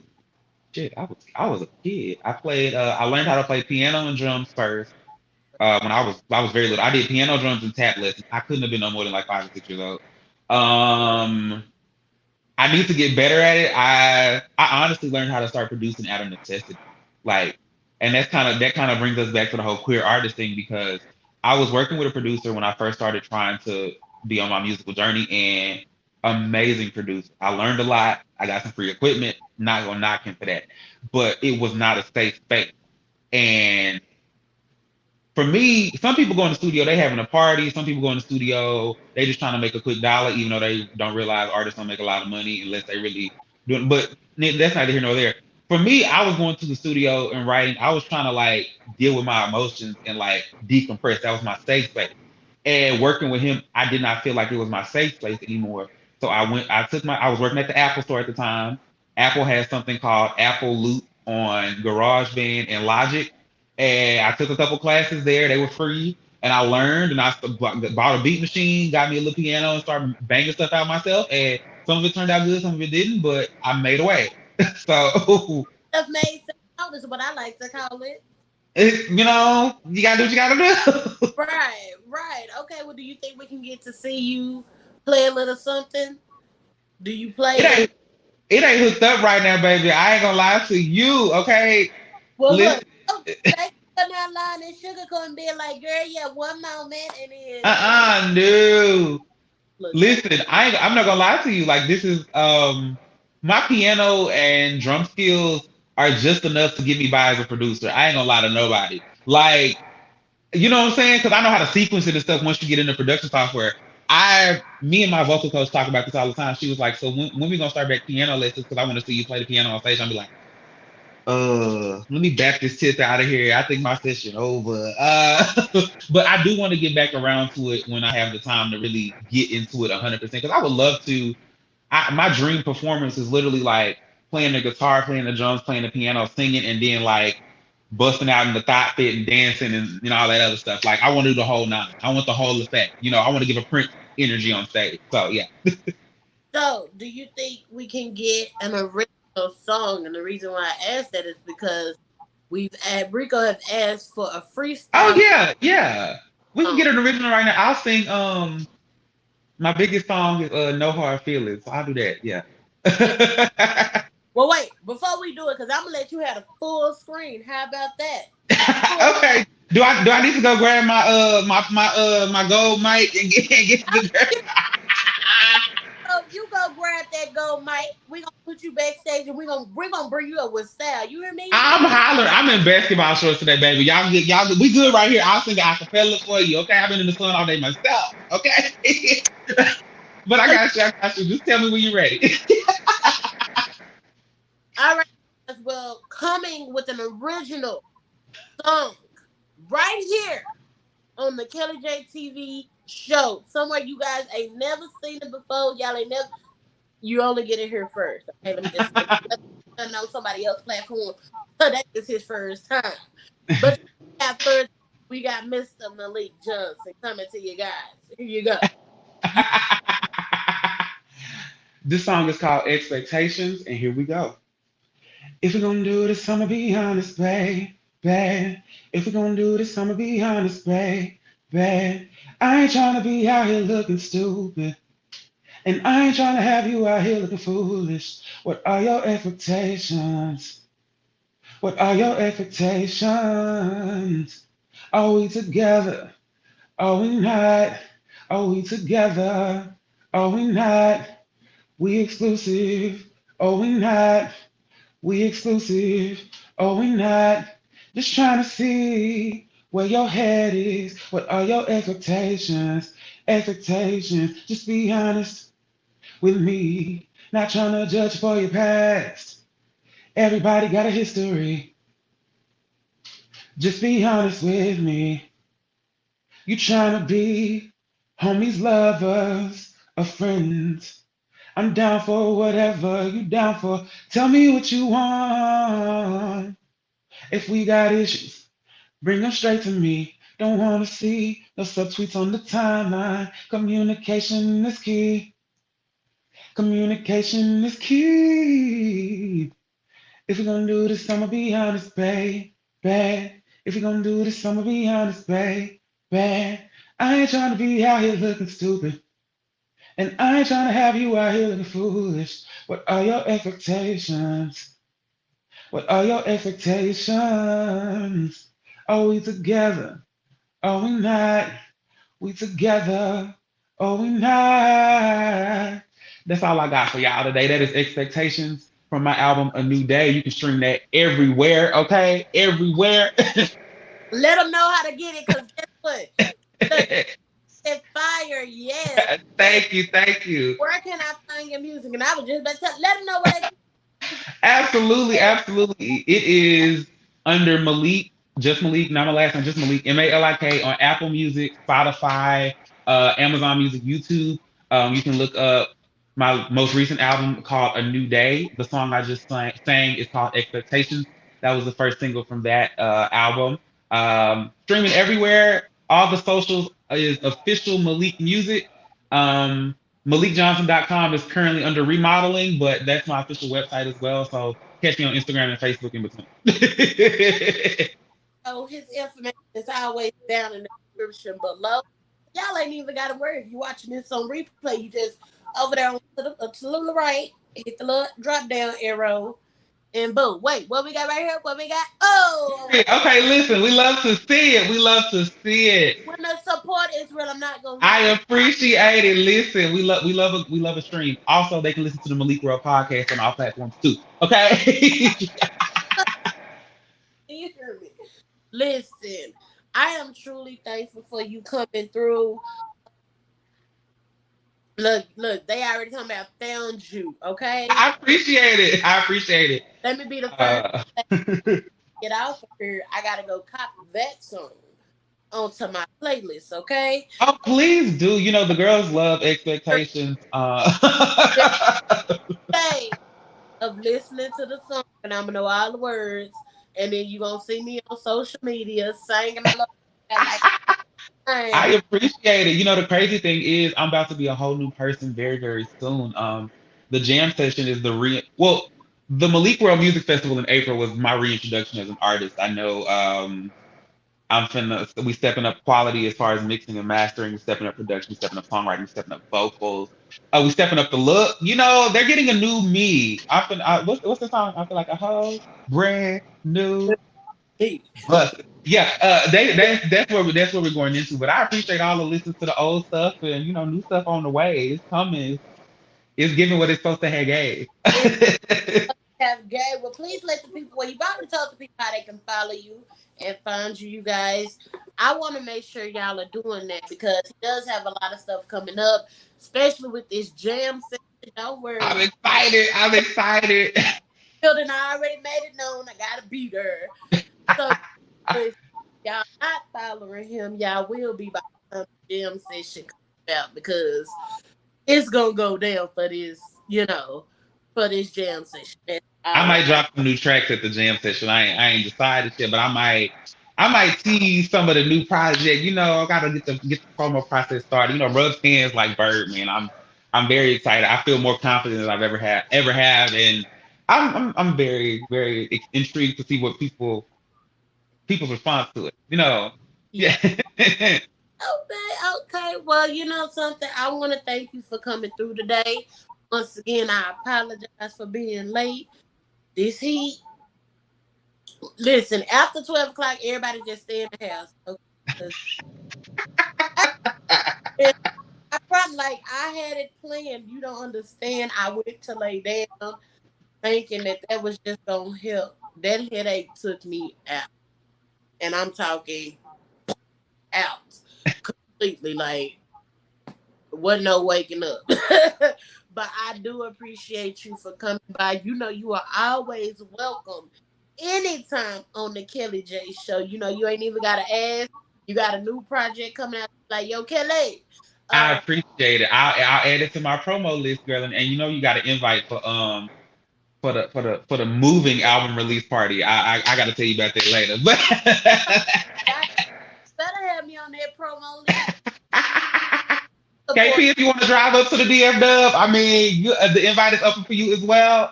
shit! I was a kid. I learned how to play piano and drums first. When I was very little. I did piano, drums, and tap lessons. I couldn't have been no more than like 5 or 6 years old. Um, I need to get better at it. I honestly learned how to start producing out of necessity. Like, and that kind of brings us back to the whole queer artist thing, because I was working with a producer when I first started trying to be on my musical journey, and amazing producer. I learned a lot. I got some free equipment. Not gonna knock him for that, but it was not a safe space. And for me, some people go in the studio, they having a party. Some people go in the studio, they just trying to make a quick dollar, even though they don't realize artists don't make a lot of money unless they really do it. But that's neither here nor there. For me, I was going to the studio and writing. I was trying to like deal with my emotions and like decompress. That was my safe space. And working with him, I did not feel like it was my safe space anymore. So I was working at the Apple store at the time. Apple has something called Apple Loop on GarageBand and Logic, and I took a couple classes there. They were free, and I learned. And I bought a beat machine, got me a little piano, and started banging stuff out myself. And some of it turned out good, some of it didn't, but I made a way. So Stuff made sense is what I like to call it. you gotta do what you gotta do. Right, right. Okay, well, do you think we can get to see you play a little something? Do you play It ain't it ain't hooked up right now, baby. I ain't gonna lie to you, okay? Well, Listen, look, they come down line and Sugar gonna be like, girl, yeah, one moment, and then no. look, Listen, I'm not gonna lie to you. Like, this is my piano and drum skills are just enough to get me by as a producer. I ain't gonna lie to nobody. Like, you know what I'm saying? Because I know how to sequence it and stuff once you get into production software. Me and my vocal coach talk about this all the time. She was like, "So when we gonna start back piano lessons? Because I want to see you play the piano on stage." I'm be like, let me back this tip out of here. I think my session over. But I do want to get back around to it when I have the time to really get into it 100%. Because I would love to. My dream performance is literally like playing the guitar, playing the drums, playing the piano, singing, and then like busting out in the thought fit and dancing and all that other stuff. Like, I want to do the whole nine. I want the whole effect. I want to give a Prince energy on stage. So yeah. so do you think we can get an original song? And the reason why I asked that is because Rico have asked for a Oh freestyle yeah, yeah. We can song. get an original right now. I'll sing my biggest song is No Hard Feelings. So I'll do that. Yeah. Well, wait, before we do it, because I'm gonna let you have a full screen. How about that? Okay. Do I need to go grab my gold mic and get the So you go grab that gold mic. We gonna put you backstage, and we're gonna bring you up with style. You hear me? I'm hollering. I'm in basketball shorts today, baby. We good right here. I'll sing a acapella for you. Okay, I've been in the sun all day myself. Okay. But I got you. Just tell me when you're ready. All right. Well, coming with an original song right here on the Kelly J TV show. Somewhere you guys ain't never seen it before. Y'all ain't never. You only get it here first. Okay, let me just know somebody else's platform. So that is his first time. But first, we got Mr. Malik Johnson coming to you guys. Here you go. This song is called Expectations, and here we go. If we're gonna do this, I'ma be honest, babe. If we're gonna do this, I'ma be honest, babe. I ain't trying to be out here looking stupid. And I ain't trying to have you out here looking foolish. What are your expectations? What are your expectations? Are we together? Are we not? Are we together? Are we not? We exclusive? Are we not? We exclusive? Are we not? Just trying to see where your head is. What are your expectations? Expectations. Just be honest with me. Not trying to judge for your past. Everybody got a history. Just be honest with me. You trying to be homies, lovers, or friends. I'm down for whatever you down for. Tell me what you want. If we got issues, bring them straight to me. Don't want to see no subtweets on the timeline. Communication is key. Communication is key. If we're gonna do this, I'ma be honest, babe. Bad. If we're gonna do this, I'ma be honest, babe. Bad. I ain't trying to be out here looking stupid. And I ain't trying to have you out here looking foolish. What are your expectations? What are your expectations? Are we together? Are we not? We together? Are we not? That's all I got for y'all today. That is Expectations from my album A New Day. You can stream that everywhere, okay? Everywhere. Let them know how to get it, because guess what? Look, it's fire, yes. Thank you, thank you. Where can I find your music? And I was just about to let them know where they Absolutely, absolutely. It is under Malik, just Malik, not my last name, just Malik, Malik on Apple Music, Spotify, Amazon Music, YouTube. You can look up my most recent album called A New Day. The song I just sang is called Expectations. That was the first single from that album. Streaming everywhere. All the socials is official Malik Music. MalikJohnson.com is currently under remodeling, but that's my official website as well. So catch me on Instagram and Facebook in between. know. His information is always down in the description below. Y'all ain't even got to worry. If you're watching this on replay, you just over there to the right, hit the little drop down arrow, and boom. Wait, what we got right here? What we got? Oh! Okay, listen, we love to see it. We love to see it. When the support is real, I'm not gonna. I appreciate it. Listen, we love a stream. Also, they can listen to the Malik World podcast on all platforms too. Okay. You hear me? Listen, I am truly thankful for you coming through. Look, they already talking about found you, okay? I appreciate it. I appreciate it. Let me be the first to get out of here. I gotta go copy that song onto my playlist, okay? Oh, please do. You know, the girls love Expectations. Hey, of listening to the song, and I'm gonna know all the words, and then you gonna see me on social media singing along. I appreciate it. You know, the crazy thing is I'm about to be a whole new person very, very soon. The jam session is the Malik World Music Festival in April was my reintroduction as an artist. I know we stepping up quality as far as mixing and mastering, we stepping up production, we stepping up songwriting, we stepping up vocals, we stepping up the look. You know, they're getting a new me. What's the song? I feel like a whole brand new. But yeah, that's where we're going into. But I appreciate all the listens to the old stuff and new stuff on the way. It's coming. It's giving what it's supposed to have gave. Have gay. Well, please let the people. Well, you've already told the people how they can follow you and find you guys. I want to make sure y'all are doing that because he does have a lot of stuff coming up, especially with this jam session. Don't worry. I'm excited. Children, I already made it known. I gotta be there. So if y'all not following him, y'all will be by the time the jam session comes out because it's gonna go down for this, for this jam session. I might drop some new tracks at the jam session. I ain't decided yet, but I might tease some of the new project. I gotta get the promo process started. Rub hands like Birdman. I'm very excited. I feel more confident than I've ever have, and I'm very, very intrigued to see what people's response to it. Yeah. Okay. Well, something. I want to thank you for coming through today. Once again, I apologize for being late. This heat. Listen, after 12 o'clock, everybody just stay in the house. Okay? I probably I had it planned. You don't understand. I went to lay down thinking that was just gonna help. That headache took me out. And I'm talking completely. Like, wasn't no waking up. But I do appreciate you for coming by. You know, you are always welcome anytime on the Kelly J Show. You know, you ain't even got to ask. You got a new project coming out. Like, yo, Kelly. I appreciate it. I'll add it to my promo list, girl. And you know you got an invite for the moving album release party. I got to tell you about that later. But better have me on that promo list. KP, if you want to drive up to the DF Dub, I mean, the invite is open for you as well.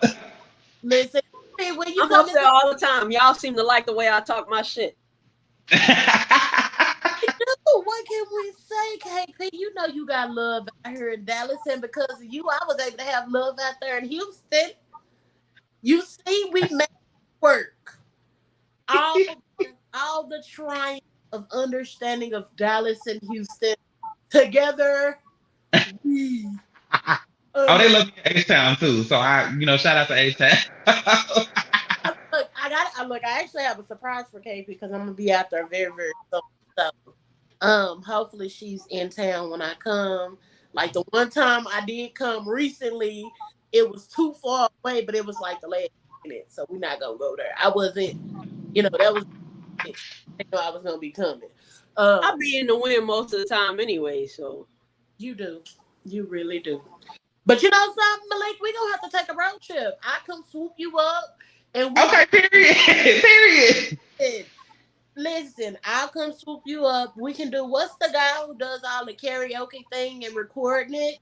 Listen, when you I'm come up there all the time. Y'all seem to like the way I talk my shit. What can we say, KP? You know you got love out here in Dallas, and because of you, I was able to have love out there in Houston. You see, we made it work. All the trying of understanding of Dallas and Houston together. We Oh, they love me in H-Town too. So shout out to H-Town. Look, I actually have a surprise for KP because I'm gonna be out there very, very soon. So, hopefully she's in town when I come. Like the one time I did come recently, it was too far away, but it was like the last minute, so we're not gonna go there. I wasn't, that was, I know I was gonna be coming. I'll be in the wind most of the time anyway, so. You do, you really do. But you know something, Malik, we gonna have to take a road trip. I come swoop you up, and okay, period. Listen, I'll come swoop you up. We can do, what's the guy who does all the karaoke thing and recording it?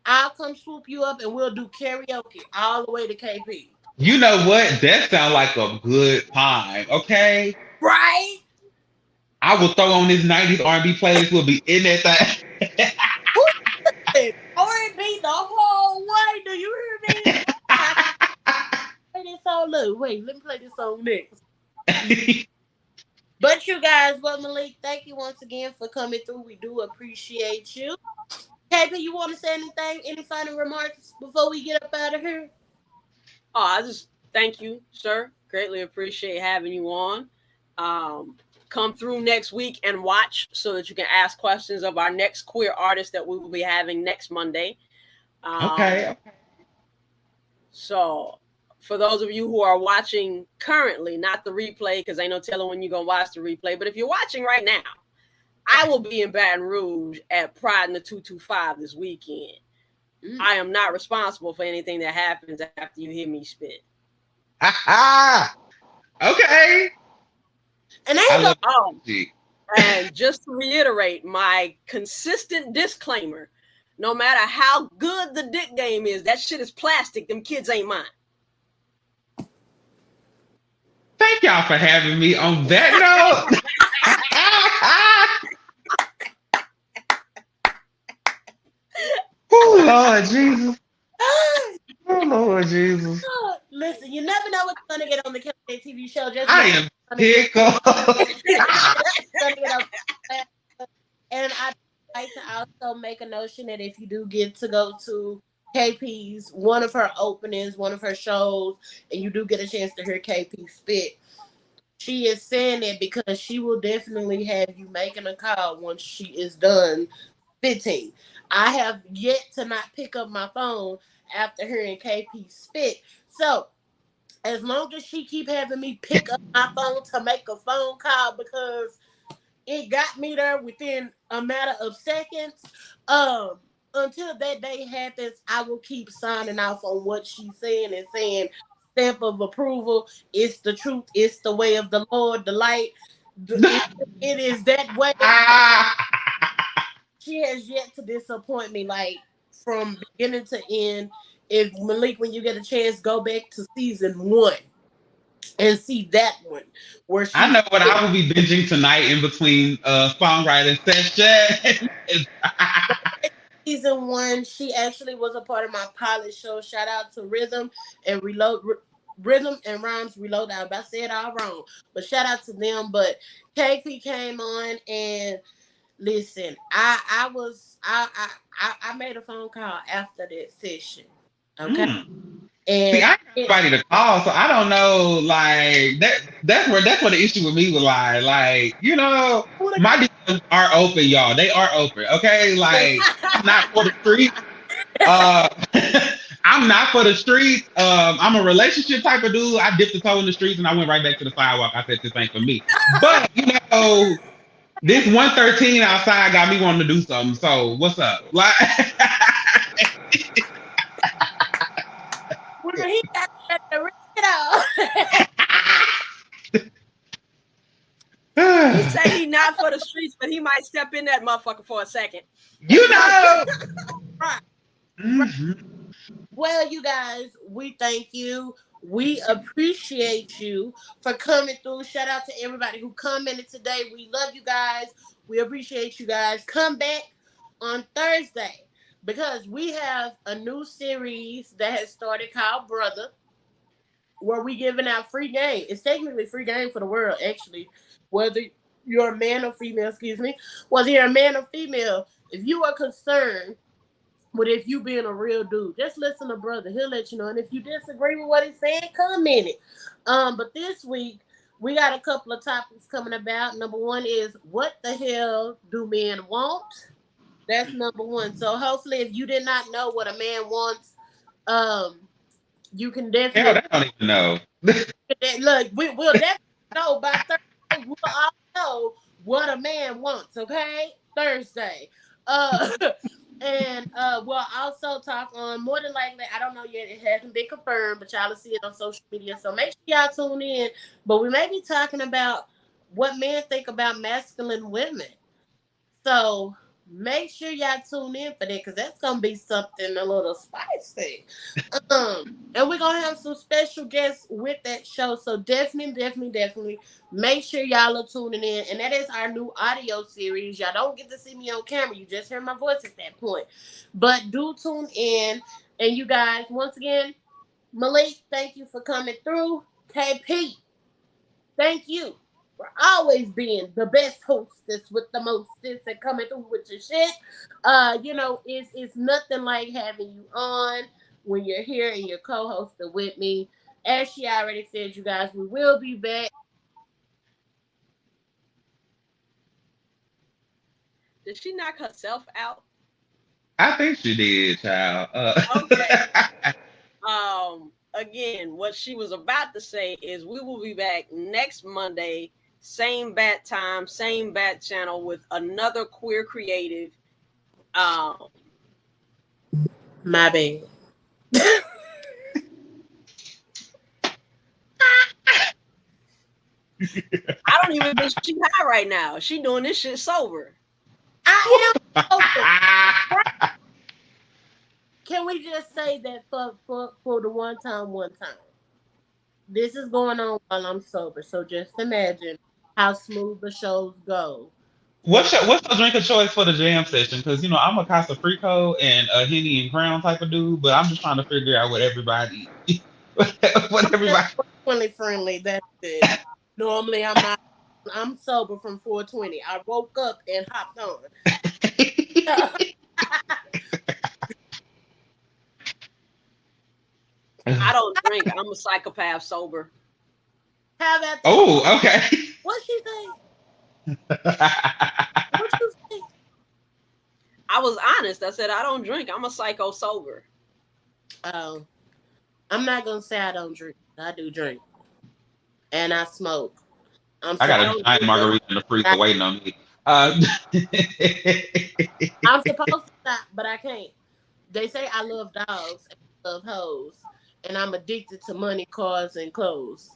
I'll come swoop you up and we'll do karaoke all the way to KP. You know what? That sounds like a good time, okay? Right? I will throw on this 90s R&B playlist. We'll be in that thing. R&B the whole way. Do you hear me? Play this song. Look, wait, let me play this song next. But you guys, Malik, thank you once again for coming through. We do appreciate you. KP, you want to say anything? Any final remarks before we get up out of here? Oh, I just thank you, sir. Greatly appreciate having you on. Come through next week and watch so that you can ask questions of our next queer artist that we will be having next Monday. Okay. So for those of you who are watching currently, not the replay, because ain't no telling when you're going to watch the replay, but if you're watching right now, I will be in Baton Rouge at Pride in the 225 this weekend. I am not responsible for anything that happens after you hear me spit. Okay. And and just to reiterate my consistent disclaimer, no matter how good the dick game is, that shit is plastic. Them kids ain't mine. Thank y'all for having me on that note. Oh, Lord Jesus. Oh, Lord Jesus. Listen, you never know what's going to get on the Kelly TV show. I am tickled. And I'd like to also make a notion that if you do get to go to KP's, one of her openings, one of her shows, and you do get a chance to hear KP spit, she is saying it because she will definitely have you making a call once she is done spitting. I have yet to not pick up my phone after hearing KP spit. So, as long as she keep having me pick up my phone to make a phone call because it got me there within a matter of seconds, until that day happens, I will keep signing off on what she's saying and saying stamp of approval. It's the truth. It's the way of the Lord, the light. It is that way. She has yet to disappoint me, like from beginning to end. If Malik, when you get a chance, go back to season 1 and see that one. Where I know what I will be binging tonight in between songwriting sessions. Season 1, she actually was a part of my pilot show. Shout out to Rhythm and Rhymes Reload. I about to say it all wrong, but shout out to them. But KP came on and listen, I made a phone call after that session. Okay. And see, I got nobody to call, so I don't know. Like that's where the issue with me was like, my DMs are open, y'all. They are open. Okay, like I'm not for the streets. Uh, I'm not for the streets. I'm a relationship type of dude. I dipped the toe in the streets and I went right back to the sidewalk. I said this ain't for me. But this 113 outside got me wanting to do something. So what's up? Like, Well, he got to read it all. He say he not for the streets, but he might step in that motherfucker for a second. you know. Right. Mhm. Well, you guys, we thank you. We appreciate you for coming through. Shout out to everybody who commented today. We love you guys. We appreciate you guys. Come back on Thursday because we have a new series that has started called Brother, where we giving out free game. It's technically free game for the world, actually. Whether you're a man or female, whether you're a man or female, if you are concerned with if you being a real dude, just listen to Brother. He'll let you know. And if you disagree with what he's saying, comment it. But this week, we got a couple of topics coming about. Number one is, what the hell do men want? That's number one. So hopefully, if you did not know what a man wants, you can Hell, definitely they don't even know. look. We'll definitely know by Thursday. We'll all know what a man wants. Okay, Thursday. And we'll also talk on, more than likely, I don't know yet, it hasn't been confirmed, but y'all will see it on social media. So make sure y'all tune in. But we may be talking about what men think about masculine women. So make sure y'all tune in for that, because that's gonna be something a little spicy. And we're gonna have some special guests with that show. So definitely make sure y'all are tuning in. And that is our new audio series. Y'all don't get to see me on camera, you just hear my voice at that point. But do tune in. And you guys, once again, Malik, thank you for coming through. KP, thank you for always being the best hostess with the mostest and coming through with your shit. It's nothing like having you on when you're here and you're co-hosting with me. As she already said, you guys, we will be back. Did she knock herself out? I think she did, child. Okay. Again, what she was about to say is we will be back next Monday, same bat time, same bat channel, with another queer creative. My bad. I don't even think she's high right now. She doing this shit sober. I am sober. Can we just say that for the one time, this is going on while I'm sober. So just imagine how smooth the shows go. What's your drink of choice for the jam session? Because I'm a Casa Frico and a Henny and Crown type of dude, but I'm just trying to figure out what everybody. Friendly. That's it. Normally I'm not. I'm sober from 420. I woke up and hopped on. I don't drink. I'm a psychopath sober. How about that? Oh, okay. What'd she say? What'd you say? I was honest. I said I don't drink. I'm a psycho sober. Oh, I'm not gonna say I don't drink. I do drink, and I smoke. I got a giant margarita in the freezer waiting on me. I'm supposed to stop, but I can't. They say I love dogs and I love hoes, and I'm addicted to money, cars, and clothes.